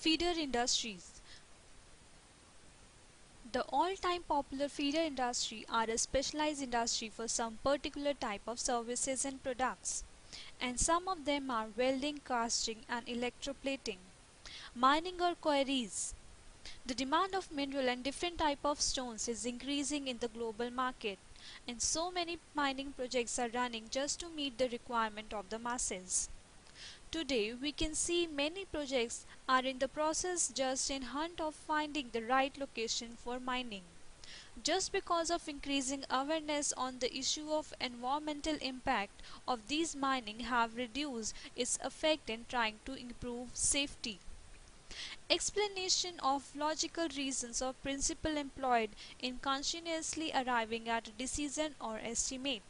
Feeder industries. The all-time popular feeder industry are a specialized industry for some particular type of services and products, and some of them are welding, casting, and electroplating, mining or quarries. The demand of mineral and different type of stones is increasing in the global market, and so many mining projects are running just to meet the requirement of the masses. Today, we can see many projects are in the process just in hunt of finding the right location for mining. Just because of increasing awareness on the issue of environmental impact of these mining have reduced its effect in trying to improve safety. Explanation of logical reasons or principle employed in conscientiously arriving at a decision or estimate.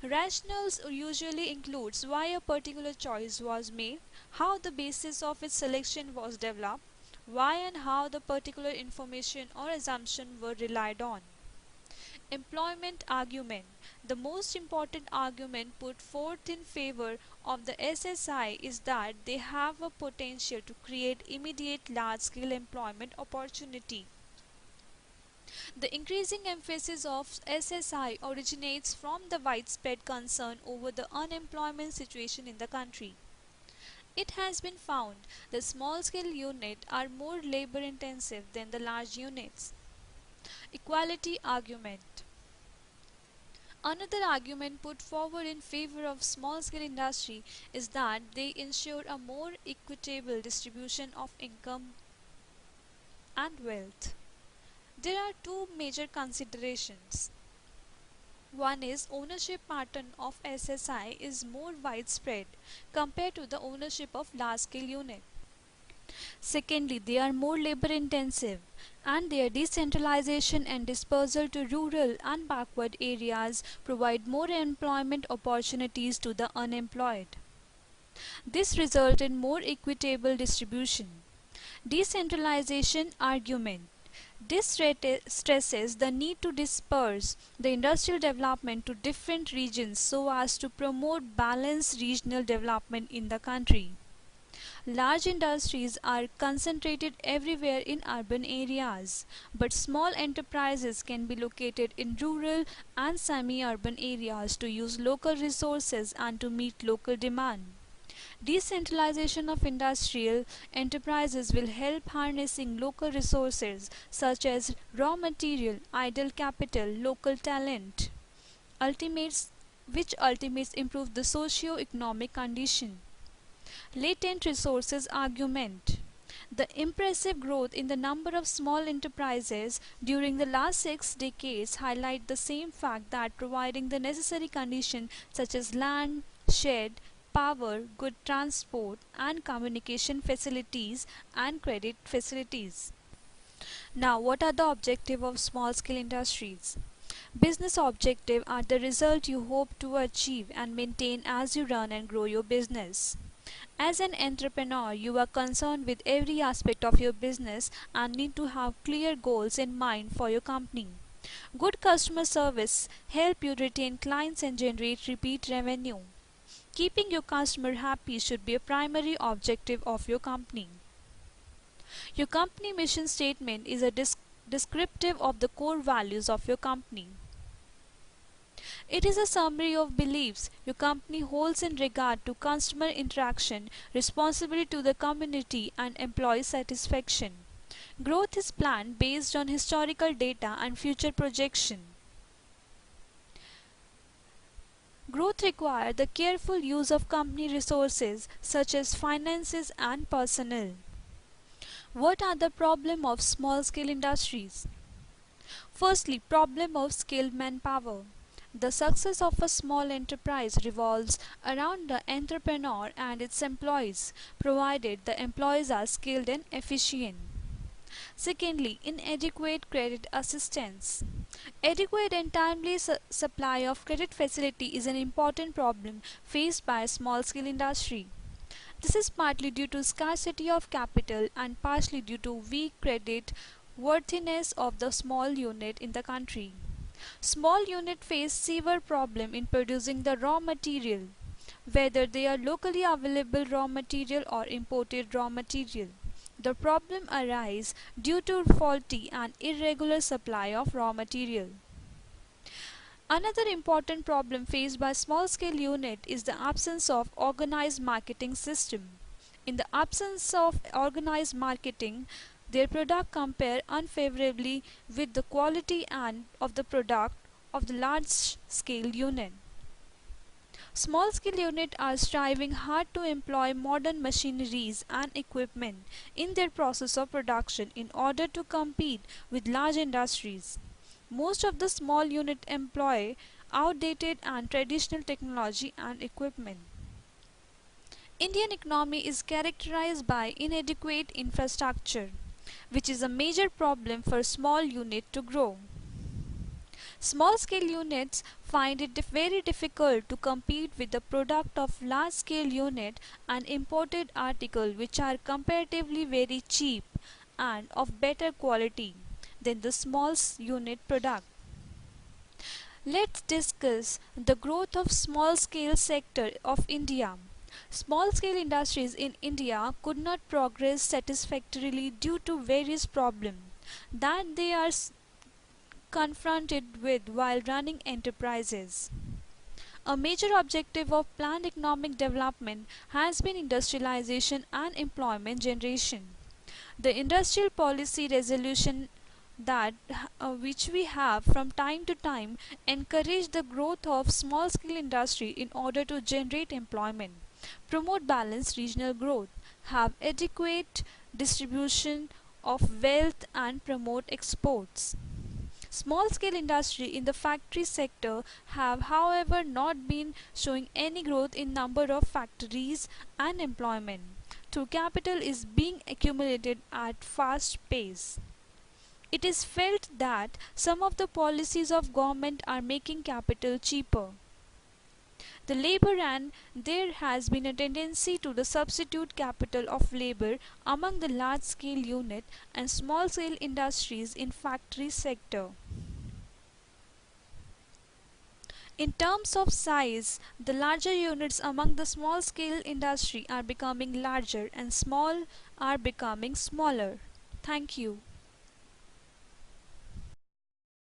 Rationals usually includes why a particular choice was made, how the basis of its selection was developed, why and how the particular information or assumption were relied on. Employment argument. The most important argument put forth in favor of the SSI is that they have a potential to create immediate large-scale employment opportunity. The increasing emphasis of SSI originates from the widespread concern over the unemployment situation in the country. It has been found that small-scale units are more labor-intensive than the large units. Equality argument. Another argument put forward in favor of small-scale industry is that they ensure a more equitable distribution of income and wealth. There are two major considerations. One is ownership pattern of SSI is more widespread compared to the ownership of large-scale unit. Secondly, they are more labor intensive and their decentralization and dispersal to rural and backward areas provide more employment opportunities to the unemployed. This results in more equitable distribution. Decentralization argument. This stresses the need to disperse the industrial development to different regions so as to promote balanced regional development in the country. Large industries are concentrated everywhere in urban areas, but small enterprises can be located in rural and semi-urban areas to use local resources and to meet local demand. Decentralization of industrial enterprises will help harnessing local resources such as raw material, idle capital, local talent, ultimates which ultimates improve the socio-economic condition. Latent resources argument. The impressive growth in the number of small enterprises during the last 6 decades highlight the same fact that providing the necessary conditions such as land, shed, power, good transport and communication facilities and credit facilities. Now, what are the objectives of small-scale industries? Business objectives are the result you hope to achieve and maintain as you run and grow your business. As an entrepreneur, you are concerned with every aspect of your business and need to have clear goals in mind for your company. Good customer service help you retain clients and generate repeat revenue. Keeping your customer happy should be a primary objective of your company. Your company mission statement is a descriptive of the core values of your company. It is a summary of beliefs your company holds in regard to customer interaction, responsibility to the community, and employee satisfaction. Growth is planned based on historical data and future projection. Growth requires the careful use of company resources such as finances and personnel. What are the problems of small-scale industries? Firstly, problem of skilled manpower. The success of a small enterprise revolves around the entrepreneur and its employees, provided the employees are skilled and efficient. Secondly, inadequate credit assistance. Adequate and timely supply of credit facility is an important problem faced by a small-scale industry. This is partly due to scarcity of capital and partially due to weak credit worthiness of the small unit in the country. Small units face severe problem in producing the raw material, whether they are locally available raw material or imported raw material. The problem arises due to faulty and irregular supply of raw material. Another important problem faced by small-scale unit is the absence of organized marketing system. In the absence of organized marketing, their product compare unfavorably with the quality and of the product of the large-scale unit. Small-scale units are striving hard to employ modern machineries and equipment in their process of production in order to compete with large industries. Most of the small units employ outdated and traditional technology and equipment. Indian economy is characterized by inadequate infrastructure, which is a major problem for small units to grow. Small scale units find it very difficult to compete with the product of large scale unit and imported article which are comparatively very cheap and of better quality than the unit product. Let's discuss the growth of small scale sector of India. Small scale industries in India could not progress satisfactorily due to various problems that they are confronted with while running enterprises. A major objective of planned economic development has been industrialization and employment generation. The industrial policy resolution that which we have from time to time encourage the growth of small scale industry in order to generate employment, promote balanced regional growth, have adequate distribution of wealth and promote exports. Small scale industry in the factory sector have however not been showing any growth in number of factories and employment, though capital is being accumulated at fast pace. It is felt that some of the policies of government are making capital cheaper. The labor and there has been a tendency to the substitute capital of labor among the large scale unit and small scale industries in factory sector. In terms of size, the larger units among the small scale industry are becoming larger and small are becoming smaller. Thank you.